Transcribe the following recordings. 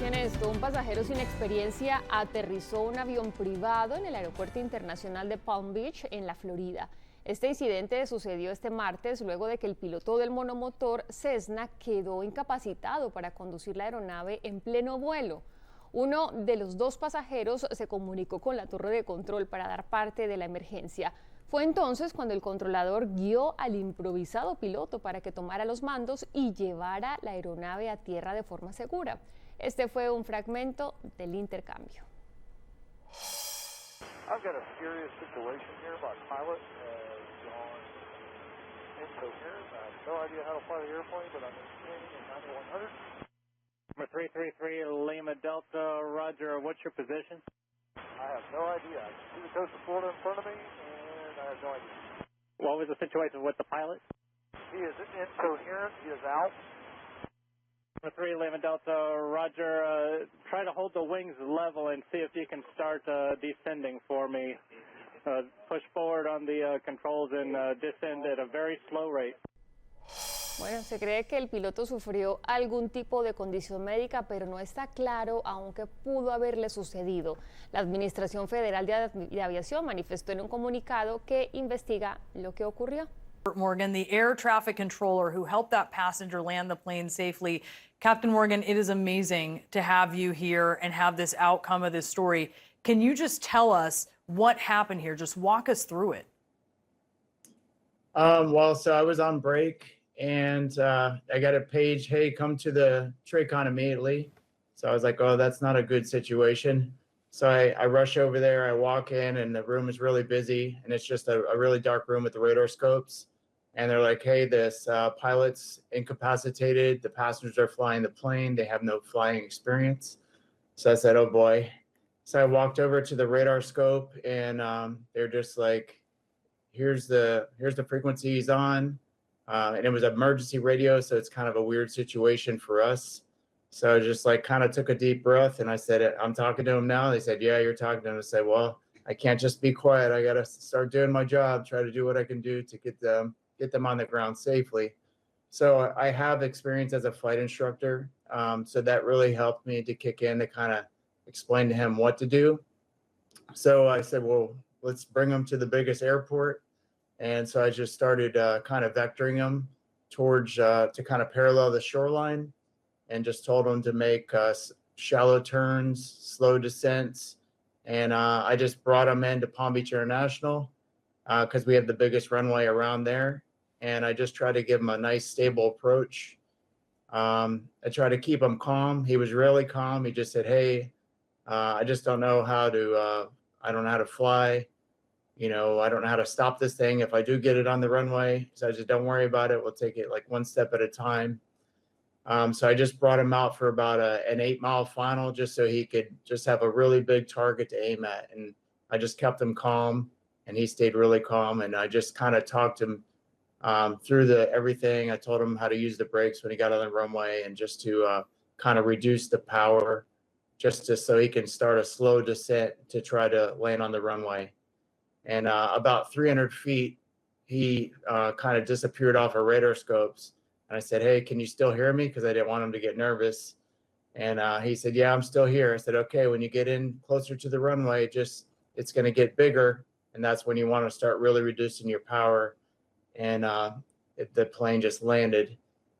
Escuchen esto, un pasajero sin experiencia aterrizó un avión privado en el aeropuerto internacional de Palm Beach, en la Florida. Este incidente sucedió este martes luego de que el piloto del monomotor Cessna quedó incapacitado para conducir la aeronave en pleno vuelo. Uno de los dos pasajeros se comunicó con la torre de control para dar parte de la emergencia. Fue entonces cuando el controlador guió al improvisado piloto para que tomara los mandos y llevara la aeronave a tierra de forma segura. Este fue un fragmento del intercambio. I've got a serious situation here. My pilot has gone incoherent. I have no idea how to fly the airplane, but I'm in training in 9100. 333 Lima Delta, Roger. What's your position? I have no idea. I can see the coast of Florida in front of me, and I have no idea. What was the situation with the pilot? He is incoherent. He is out. 3 Lima Delta, Roger. Try to hold the wings level and see if you can start descending for me. Push forward on the controls and descend at a very slow rate. Bueno, se cree que el piloto sufrió algún tipo de condición médica, pero no está claro aún qué pudo haberle sucedido. La Administración Federal de Aviación manifestó en un comunicado que investiga lo que ocurrió. Morgan, the air traffic controller who helped that passenger land the plane safely. Captain Morgan, it is amazing to have you here and have this outcome of this story. Can you just tell us what happened here? Just walk us through it. So I was on break and I got a page, hey, come to the TRACON immediately. So I was like, oh, that's not a good situation. So I rush over there, I walk in and the room is really busy and it's just a really dark room with the radar scopes. And they're like, hey, this pilot's incapacitated. The passengers are flying the plane. They have no flying experience. So I said, oh boy. So I walked over to the radar scope and they're just like, here's the frequency he's on. And it was emergency radio. So it's kind of a weird situation for us. So I just like kind of took a deep breath and I said, I'm talking to him now. They said, yeah, you're talking to him. I said, well, I can't just be quiet. I got to start doing my job, try to do what I can do to get them on the ground safely. So I have experience as a flight instructor. So that really helped me to kick in to kind of explain to him what to do. So I said, well, let's bring him to the biggest airport. And so I just started kind of vectoring him towards to kind of parallel the shoreline and just told him to make shallow turns, slow descents. And I just brought him into Palm Beach International because we have the biggest runway around there. And I just tried to give him a nice stable approach. I tried to keep him calm. He was really calm. He just said, hey, I just don't know how to, I don't know how to fly. You know, I don't know how to stop this thing if I do get it on the runway. So I just don't worry about it. We'll take it like one step at a time. So I just brought him out for about an 8-mile final just so he could just have a really big target to aim at. And I just kept him calm and he stayed really calm. And I just kind of talked him through everything. I told him how to use the brakes when he got on the runway and just to kind of reduce the power so he can start a slow descent to try to land on the runway. And about 300 feet, he kind of disappeared off our radar scopes. And I said, hey, can you still hear me? Because I didn't want him to get nervous. And he said, yeah, I'm still here. I said, okay, when you get in closer to the runway, it's going to get bigger. And that's when you want to start really reducing your power. And the plane just landed.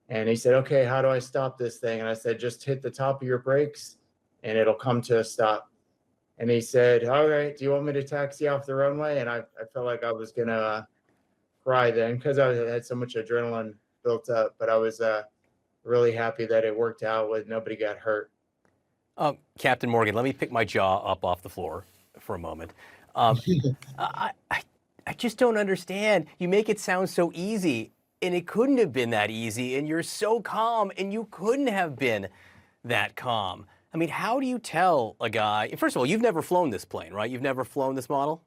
And he said, okay, how do I stop this thing? And I said, just hit the top of your brakes and it'll come to a stop. And he said, all right, do you want me to taxi off the runway? And I felt like I was going to cry then because I had so much adrenaline built up. But I was really happy that it worked out with nobody got hurt. Captain Morgan, let me pick my jaw up off the floor for a moment. I just don't understand. You make it sound so easy, and it couldn't have been that easy, and you're so calm, and you couldn't have been that calm. I mean, how do you tell a guy, first of all, you've never flown this plane, right? You've never flown this model?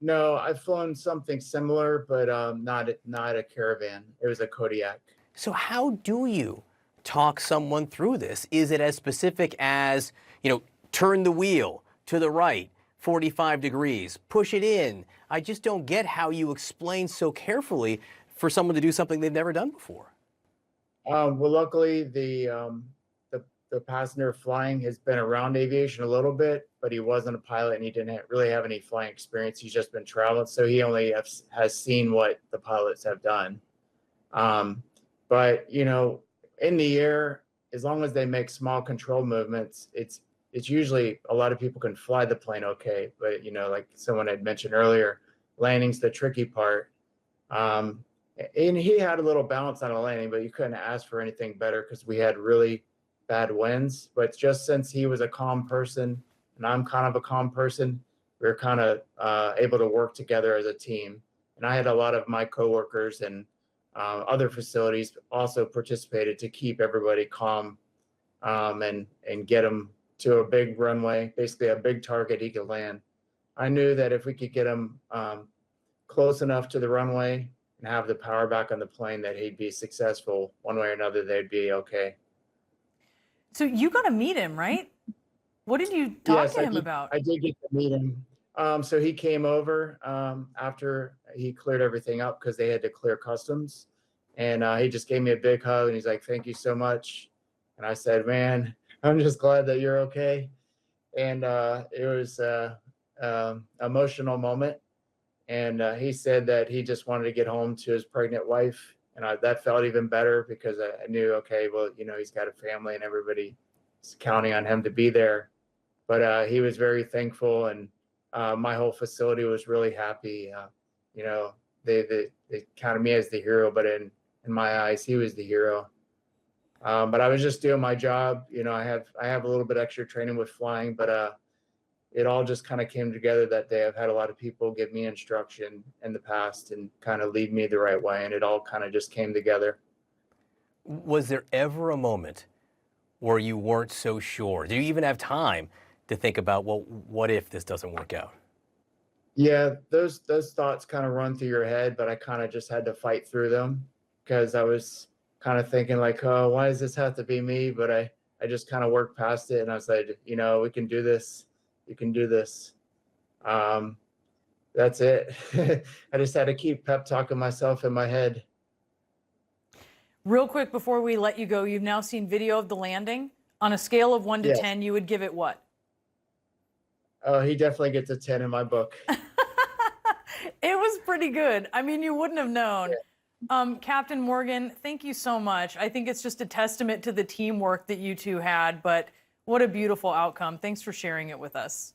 No, I've flown something similar, but not a Caravan. It was a Kodiak. So how do you talk someone through this? Is it as specific as, turn the wheel to the right, 45 degrees, push it in? I just don't get how you explain so carefully for someone to do something they've never done before. Well, luckily the the passenger flying has been around aviation a little bit, but he wasn't a pilot and he didn't really have any flying experience. He's just been traveling, so he only has seen what the pilots have done. But you know, in the air, as long as they make small control movements, it's usually a lot of people can fly the plane okay. But you know, like someone had mentioned earlier, landing's the tricky part. And he had a little balance on a landing, but you couldn't ask for anything better because we had really bad winds. But just since he was a calm person and I'm kind of a calm person, we were kind of able to work together as a team. And I had a lot of my coworkers and other facilities also participated to keep everybody calm and get him to a big runway, basically a big target he could land. I knew that if we could get him close enough to the runway and have the power back on the plane, that he'd be successful one way or another. They'd be okay. So you got to meet him, right? What did you talk to him about? I did get to meet him. So he came over after he cleared everything up because they had to clear customs. And he just gave me a big hug and he's like, "Thank you so much." And I said, "Man, I'm just glad that you're okay." And it was an emotional moment. And he said that he just wanted to get home to his pregnant wife. And that felt even better because I knew, okay, well, you know, he's got a family and everybody's counting on him to be there. But he was very thankful, and my whole facility was really happy. You know, they counted me as the hero, but in my eyes, he was the hero. But I was just doing my job. You know, I have a little bit extra training with flying, but it all just kind of came together that day. I've had a lot of people give me instruction in the past and kind of lead me the right way, and it all kind of just came together. Was there ever a moment where you weren't so sure? Do you even have time to think about, well, what if this doesn't work out? Yeah, those thoughts kind of run through your head, but I kind of just had to fight through them because I was kind of thinking like, oh, why does this have to be me? But I just kind of worked past it, and I said, you know, we can do this. You can do this. That's it. I just had to keep pep talking myself in my head. Real quick before we let you go, you've now seen video of the landing. On a scale of 1 to 10, you would give it what? Oh, he definitely gets a 10 in my book. It was pretty good. I mean, you wouldn't have known. Yeah. Captain Morgan, thank you so much. I think it's just a testament to the teamwork that you two had, but what a beautiful outcome. Thanks for sharing it with us.